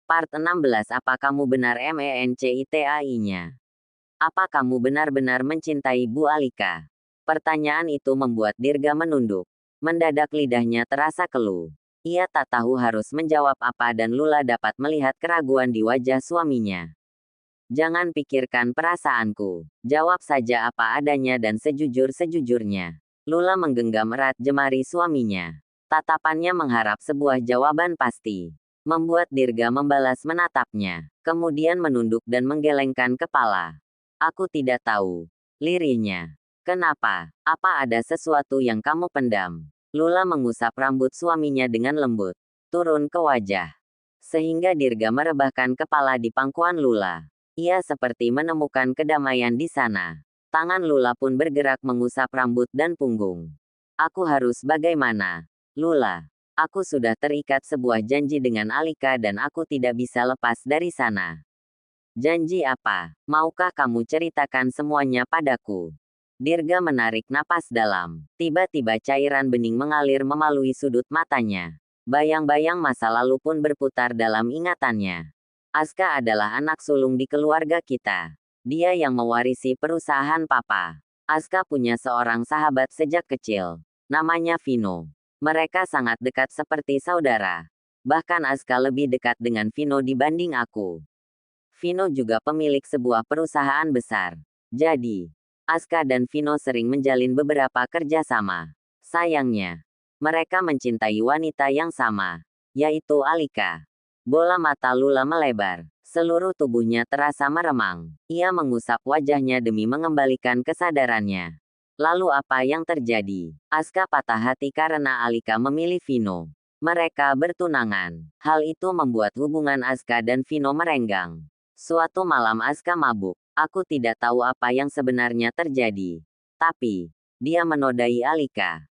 Part 16. Apa kamu benar mencintai-nya? Apa kamu benar-benar mencintai Bu Alika? Pertanyaan itu membuat Dirga menunduk. Mendadak lidahnya terasa keluh. Ia tak tahu harus menjawab apa dan Lula dapat melihat keraguan di wajah suaminya. Jangan pikirkan perasaanku. Jawab saja apa adanya dan sejujur-sejujurnya. Lula menggenggam erat jemari suaminya. Tatapannya mengharap sebuah jawaban pasti. Membuat Dirga membalas menatapnya. Kemudian menunduk dan menggelengkan kepala. Aku tidak tahu. Lirihnya. Kenapa? Apa ada sesuatu yang kamu pendam? Lula mengusap rambut suaminya dengan lembut. Turun ke wajah. Sehingga Dirga merebahkan kepala di pangkuan Lula. Ia seperti menemukan kedamaian di sana. Tangan Lula pun bergerak mengusap rambut dan punggung. Aku harus bagaimana? Lula. Aku sudah terikat sebuah janji dengan Alika dan aku tidak bisa lepas dari sana. Janji apa? Maukah kamu ceritakan semuanya padaku? Dirga menarik napas dalam. Tiba-tiba cairan bening mengalir melalui sudut matanya. Bayang-bayang masa lalu pun berputar dalam ingatannya. Aska adalah anak sulung di keluarga kita. Dia yang mewarisi perusahaan papa. Aska punya seorang sahabat sejak kecil. Namanya Vino. Mereka sangat dekat seperti saudara. Bahkan Aska lebih dekat dengan Vino dibanding aku. Vino juga pemilik sebuah perusahaan besar. Jadi, Aska dan Vino sering menjalin beberapa kerjasama. Sayangnya, mereka mencintai wanita yang sama, yaitu Alika. Bola mata Lula melebar. Seluruh tubuhnya terasa meremang. Ia mengusap wajahnya demi mengembalikan kesadarannya. Lalu apa yang terjadi? Aska patah hati karena Alika memilih Vino. Mereka bertunangan. Hal itu membuat hubungan Aska dan Vino merenggang. Suatu malam Aska mabuk. Aku tidak tahu apa yang sebenarnya terjadi. Tapi, dia menodai Alika.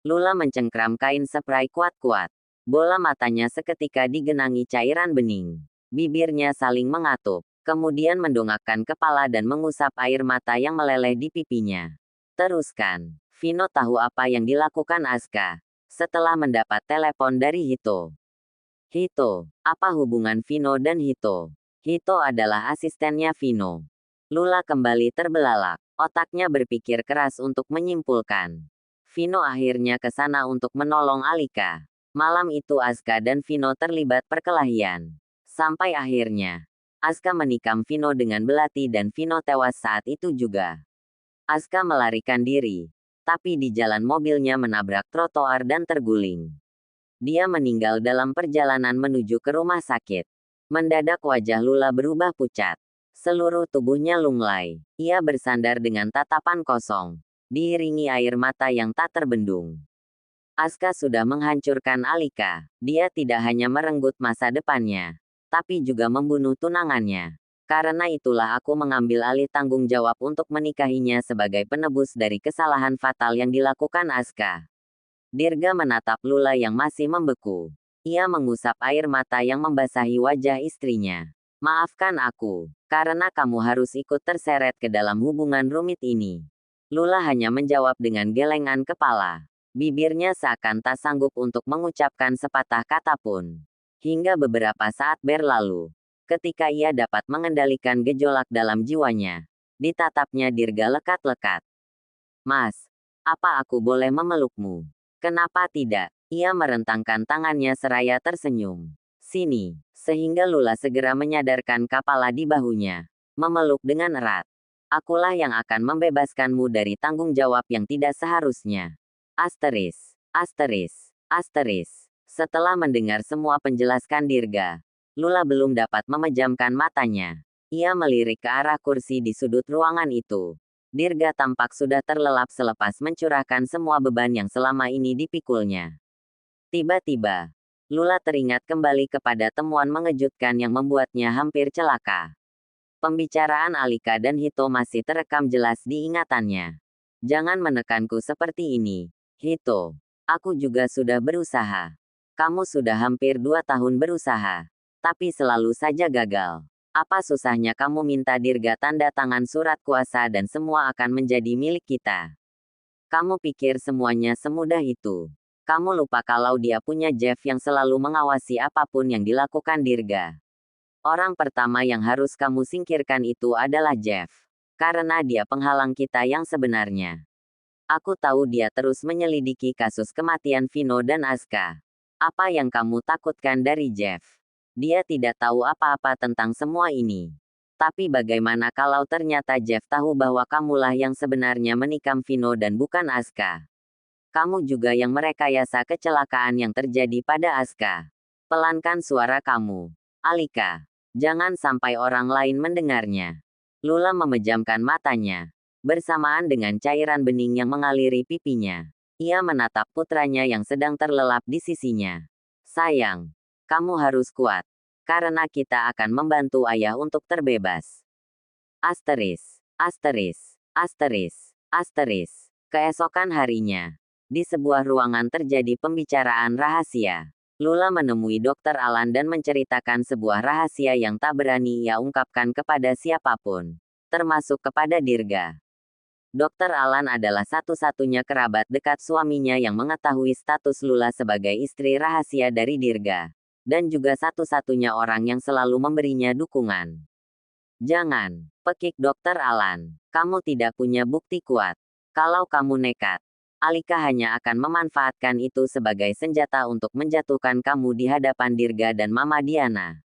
Lula mencengkram kain spray kuat-kuat. Bola matanya seketika digenangi cairan bening. Bibirnya saling mengatup. Kemudian mendongakkan kepala dan mengusap air mata yang meleleh di pipinya. Teruskan. Vino tahu apa yang dilakukan Aska. Setelah mendapat telepon dari Hito. Hito. Apa hubungan Vino dan Hito? Hito adalah asistennya Vino. Lula kembali terbelalak. Otaknya berpikir keras untuk menyimpulkan. Vino akhirnya ke sana untuk menolong Alika. Malam itu Aska dan Vino terlibat perkelahian. Sampai akhirnya, Aska menikam Vino dengan belati dan Vino tewas saat itu juga. Aska melarikan diri, tapi di jalan mobilnya menabrak trotoar dan terguling. Dia meninggal dalam perjalanan menuju ke rumah sakit. Mendadak wajah Lula berubah pucat. Seluruh tubuhnya lunglai. Ia bersandar dengan tatapan kosong, diiringi air mata yang tak terbendung. Aska sudah menghancurkan Alika. Dia tidak hanya merenggut masa depannya, tapi juga membunuh tunangannya. Karena itulah aku mengambil alih tanggung jawab untuk menikahinya sebagai penebus dari kesalahan fatal yang dilakukan Aska. Dirga menatap Lula yang masih membeku. Ia mengusap air mata yang membasahi wajah istrinya. Maafkan aku, karena kamu harus ikut terseret ke dalam hubungan rumit ini. Lula hanya menjawab dengan gelengan kepala. Bibirnya seakan tak sanggup untuk mengucapkan sepatah kata pun. Hingga beberapa saat berlalu. Ketika ia dapat mengendalikan gejolak dalam jiwanya, ditatapnya Dirga lekat-lekat. Mas, apa aku boleh memelukmu? Kenapa tidak? Ia merentangkan tangannya seraya tersenyum. Sini, sehingga Lula segera menyadarkan kepala di bahunya. Memeluk dengan erat. Akulah yang akan membebaskanmu dari tanggung jawab yang tidak seharusnya. Asteris, asteris, asteris. Setelah mendengar semua penjelasan Dirga, Lula belum dapat memejamkan matanya. Ia melirik ke arah kursi di sudut ruangan itu. Dirga tampak sudah terlelap selepas mencurahkan semua beban yang selama ini dipikulnya. Tiba-tiba, Lula teringat kembali kepada temuan mengejutkan yang membuatnya hampir celaka. Pembicaraan Alika dan Hito masih terekam jelas di ingatannya. Jangan menekanku seperti ini, Hito. Aku juga sudah berusaha. Kamu sudah hampir 2 tahun berusaha. Tapi selalu saja gagal. Apa susahnya kamu minta Dirga tanda tangan surat kuasa dan semua akan menjadi milik kita? Kamu pikir semuanya semudah itu? Kamu lupa kalau dia punya Jeff yang selalu mengawasi apapun yang dilakukan Dirga. Orang pertama yang harus kamu singkirkan itu adalah Jeff. Karena dia penghalang kita yang sebenarnya. Aku tahu dia terus menyelidiki kasus kematian Vino dan Aska. Apa yang kamu takutkan dari Jeff? Dia tidak tahu apa-apa tentang semua ini. Tapi bagaimana kalau ternyata Jeff tahu bahwa kamulah yang sebenarnya menikam Vino dan bukan Aska? Kamu juga yang merekayasa kecelakaan yang terjadi pada Aska. Pelankan suara kamu, Alika. Jangan sampai orang lain mendengarnya. Lula memejamkan matanya. Bersamaan dengan cairan bening yang mengaliri pipinya. Ia menatap putranya yang sedang terlelap di sisinya. Sayang, kamu harus kuat. Karena kita akan membantu ayah untuk terbebas. Asteris, asteris, asteris, asteris. Keesokan harinya. Di sebuah ruangan terjadi pembicaraan rahasia. Lula menemui Dr. Alan dan menceritakan sebuah rahasia yang tak berani ia ungkapkan kepada siapapun, termasuk kepada Dirga. Dr. Alan adalah satu-satunya kerabat dekat suaminya yang mengetahui status Lula sebagai istri rahasia dari Dirga, dan juga satu-satunya orang yang selalu memberinya dukungan. Jangan, pekik Dr. Alan, kamu tidak punya bukti kuat. Kalau kamu nekat, Alika hanya akan memanfaatkan itu sebagai senjata untuk menjatuhkan kamu di hadapan Dirga dan Mama Diana.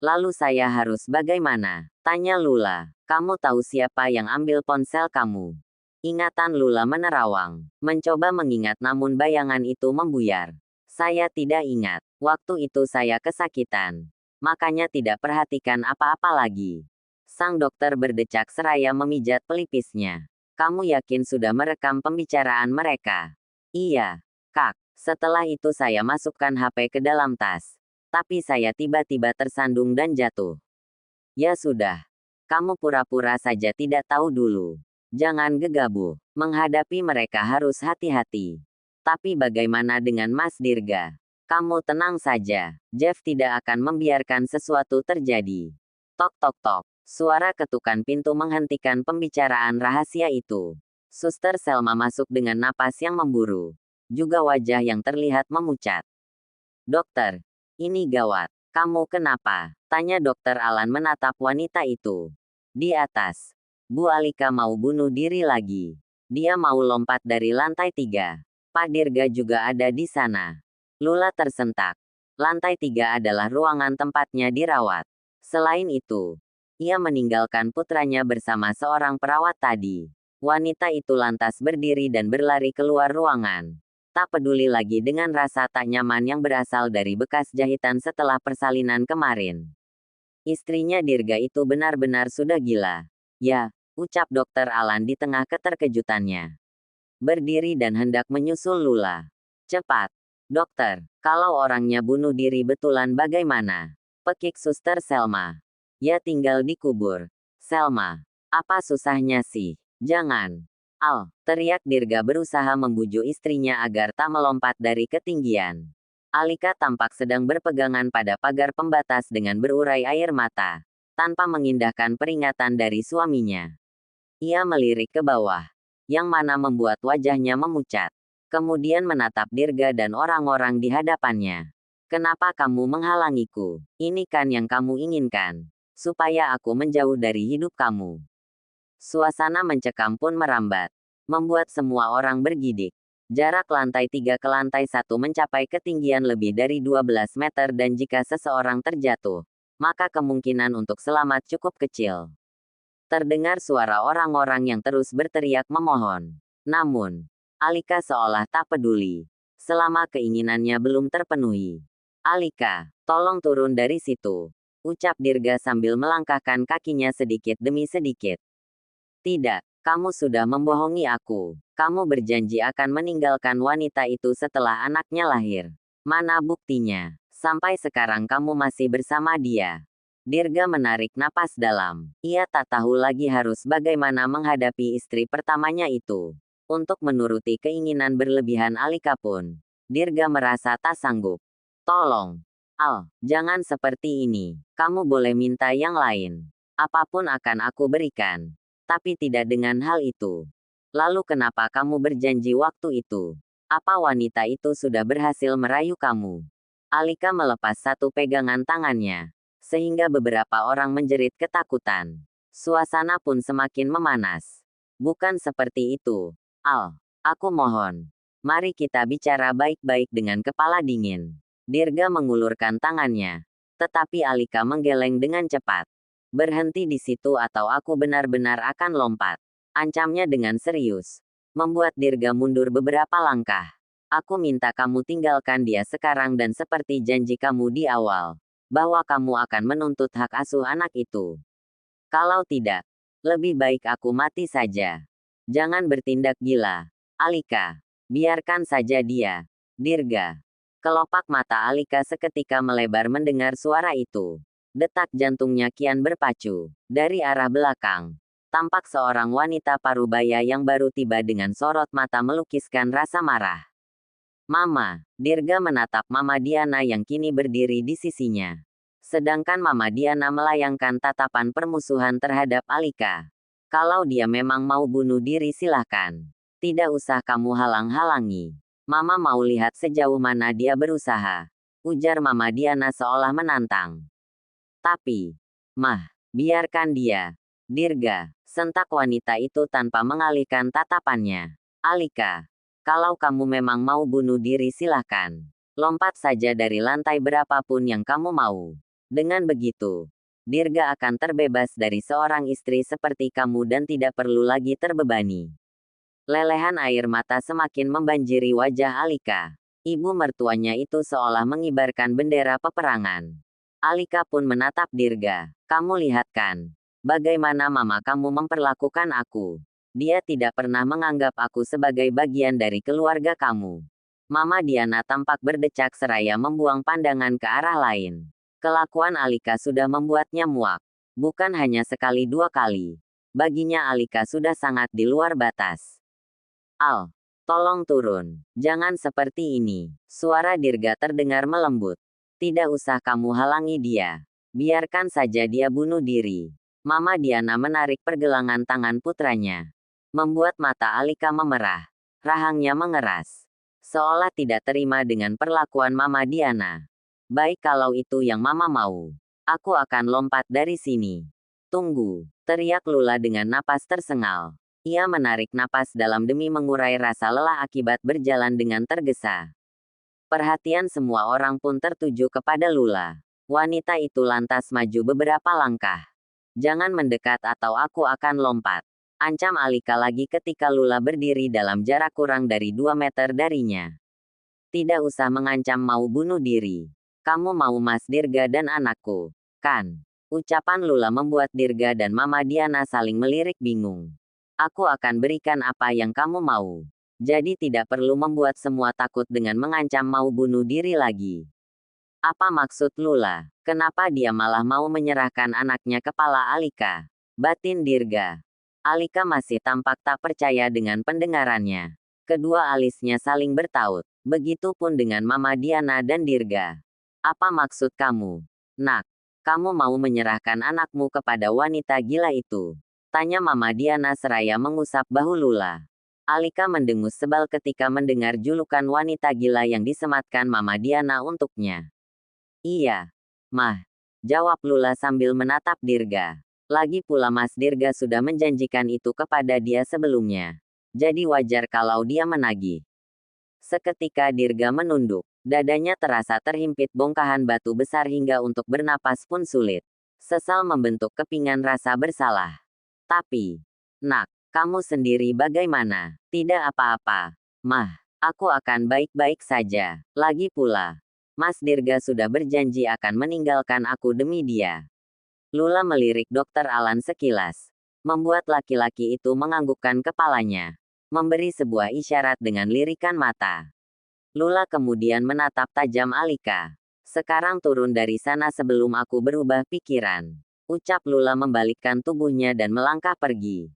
Lalu saya harus bagaimana? Tanya Lula. Kamu tahu siapa yang ambil ponsel kamu? Ingatan Lula menerawang. Mencoba mengingat namun bayangan itu membuyar. Saya tidak ingat. Waktu itu saya kesakitan. Makanya tidak perhatikan apa-apa lagi. Sang dokter berdecak seraya memijat pelipisnya. Kamu yakin sudah merekam pembicaraan mereka? Iya, Kak. Setelah itu saya masukkan HP ke dalam tas. Tapi saya tiba-tiba tersandung dan jatuh. Ya sudah. Kamu pura-pura saja tidak tahu dulu. Jangan gegabah. Menghadapi mereka harus hati-hati. Tapi bagaimana dengan Mas Dirga? Kamu tenang saja. Jeff tidak akan membiarkan sesuatu terjadi. Tok tok tok. Suara ketukan pintu menghentikan pembicaraan rahasia itu. Suster Selma masuk dengan napas yang memburu. Juga wajah yang terlihat memucat. Dokter, ini gawat. Kamu kenapa? Tanya Dokter Alan menatap wanita itu. Di atas. Bu Alika mau bunuh diri lagi. Dia mau lompat dari lantai 3. Pak Dirga juga ada di sana. Lula tersentak. Lantai 3 adalah ruangan tempatnya dirawat. Selain itu, ia meninggalkan putranya bersama seorang perawat tadi. Wanita itu lantas berdiri dan berlari keluar ruangan. Tak peduli lagi dengan rasa tak nyaman yang berasal dari bekas jahitan setelah persalinan kemarin. Istrinya Dirga itu benar-benar sudah gila. Ya, ucap Dokter Alan di tengah keterkejutannya. Berdiri dan hendak menyusul Lula. Cepat, dokter, kalau orangnya bunuh diri betulan bagaimana? Pekik Suster Selma. Ya tinggal dikubur. Selma, apa susahnya sih? Jangan. Al, teriak Dirga berusaha membujuk istrinya agar tak melompat dari ketinggian. Alika tampak sedang berpegangan pada pagar pembatas dengan berurai air mata, tanpa mengindahkan peringatan dari suaminya. Ia melirik ke bawah, yang mana membuat wajahnya memucat. Kemudian menatap Dirga dan orang-orang di hadapannya. Kenapa kamu menghalangiku? Ini kan yang kamu inginkan. Supaya aku menjauh dari hidup kamu. Suasana mencekam pun merambat. Membuat semua orang bergidik. Jarak lantai 3 ke lantai 1 mencapai ketinggian lebih dari 12 meter dan jika seseorang terjatuh, maka kemungkinan untuk selamat cukup kecil. Terdengar suara orang-orang yang terus berteriak memohon. Namun, Alika seolah tak peduli. Selama keinginannya belum terpenuhi. Alika, tolong turun dari situ. Ucap Dirga sambil melangkahkan kakinya sedikit demi sedikit. Tidak, kamu sudah membohongi aku. Kamu berjanji akan meninggalkan wanita itu setelah anaknya lahir. Mana buktinya? Sampai sekarang kamu masih bersama dia. Dirga menarik napas dalam. Ia tak tahu lagi harus bagaimana menghadapi istri pertamanya itu. Untuk menuruti keinginan berlebihan Alika pun, Dirga merasa tak sanggup. Tolong. Al, jangan seperti ini. Kamu boleh minta yang lain. Apapun akan aku berikan. Tapi tidak dengan hal itu. Lalu kenapa kamu berjanji waktu itu? Apa wanita itu sudah berhasil merayu kamu? Alika melepas satu pegangan tangannya, sehingga beberapa orang menjerit ketakutan. Suasana pun semakin memanas. Bukan seperti itu, Al. Aku mohon. Mari kita bicara baik-baik dengan kepala dingin. Dirga mengulurkan tangannya. Tetapi Alika menggeleng dengan cepat. Berhenti di situ atau aku benar-benar akan lompat. Ancamnya dengan serius. Membuat Dirga mundur beberapa langkah. Aku minta kamu tinggalkan dia sekarang dan seperti janji kamu di awal. Bahwa kamu akan menuntut hak asuh anak itu. Kalau tidak, lebih baik aku mati saja. Jangan bertindak gila. Alika. Biarkan saja dia. Dirga. Kelopak mata Alika seketika melebar mendengar suara itu. Detak jantungnya kian berpacu. Dari arah belakang. Tampak seorang wanita parubaya yang baru tiba dengan sorot mata melukiskan rasa marah. Mama, Dirga menatap Mama Diana yang kini berdiri di sisinya. Sedangkan Mama Diana melayangkan tatapan permusuhan terhadap Alika. Kalau dia memang mau bunuh diri silahkan. Tidak usah kamu halang-halangi. Mama mau lihat sejauh mana dia berusaha. Ujar Mama Diana seolah menantang. Tapi, Mah, biarkan dia. Dirga, sentak wanita itu tanpa mengalihkan tatapannya. Alika, kalau kamu memang mau bunuh diri silahkan. Lompat saja dari lantai berapapun yang kamu mau. Dengan begitu, Dirga akan terbebas dari seorang istri seperti kamu dan tidak perlu lagi terbebani. Lelehan air mata semakin membanjiri wajah Alika. Ibu mertuanya itu seolah mengibarkan bendera peperangan. Alika pun menatap Dirga. Kamu lihat kan? Bagaimana mama kamu memperlakukan aku? Dia tidak pernah menganggap aku sebagai bagian dari keluarga kamu. Mama Diana tampak berdecak seraya membuang pandangan ke arah lain. Kelakuan Alika sudah membuatnya muak. Bukan hanya sekali dua kali. Baginya Alika sudah sangat di luar batas. Al, tolong turun. Jangan seperti ini. Suara Dirga terdengar melembut. Tidak usah kamu halangi dia. Biarkan saja dia bunuh diri. Mama Diana menarik pergelangan tangan putranya. Membuat mata Alika memerah. Rahangnya mengeras. Seolah tidak terima dengan perlakuan Mama Diana. Baik kalau itu yang Mama mau. Aku akan lompat dari sini. Tunggu, teriak Lula dengan napas tersengal. Ia menarik napas dalam demi mengurai rasa lelah akibat berjalan dengan tergesa. Perhatian semua orang pun tertuju kepada Lula. Wanita itu lantas maju beberapa langkah. Jangan mendekat atau aku akan lompat. Ancam Alika lagi ketika Lula berdiri dalam jarak kurang dari 2 meter darinya. Tidak usah mengancam mau bunuh diri. Kamu mau Mas Dirga dan anakku, kan? Ucapan Lula membuat Dirga dan Mama Diana saling melirik bingung. Aku akan berikan apa yang kamu mau. Jadi tidak perlu membuat semua takut dengan mengancam mau bunuh diri lagi. Apa maksud Lula? Kenapa dia malah mau menyerahkan anaknya kepala Alika? Batin Dirga. Alika masih tampak tak percaya dengan pendengarannya. Kedua alisnya saling bertaut. Begitupun dengan Mama Diana dan Dirga. Apa maksud kamu? Nak, kamu mau menyerahkan anakmu kepada wanita gila itu? Tanya Mama Diana seraya mengusap bahu Lula. Alika mendengus sebal ketika mendengar julukan wanita gila yang disematkan Mama Diana untuknya. Iya, Mah. Jawab Lula sambil menatap Dirga. Lagi pula Mas Dirga sudah menjanjikan itu kepada dia sebelumnya. Jadi wajar kalau dia menagih. Seketika Dirga menunduk. Dadanya terasa terhimpit bongkahan batu besar hingga untuk bernapas pun sulit. Sesal membentuk kepingan rasa bersalah. Tapi, Nak, kamu sendiri bagaimana? Tidak apa-apa. Mah, aku akan baik-baik saja. Lagi pula, Mas Dirga sudah berjanji akan meninggalkan aku demi dia. Lula melirik Dr. Alan sekilas. Membuat laki-laki itu menganggukkan kepalanya. Memberi sebuah isyarat dengan lirikan mata. Lula kemudian menatap tajam Alika. Sekarang turun dari sana sebelum aku berubah pikiran. Ucap Lula membalikkan tubuhnya dan melangkah pergi.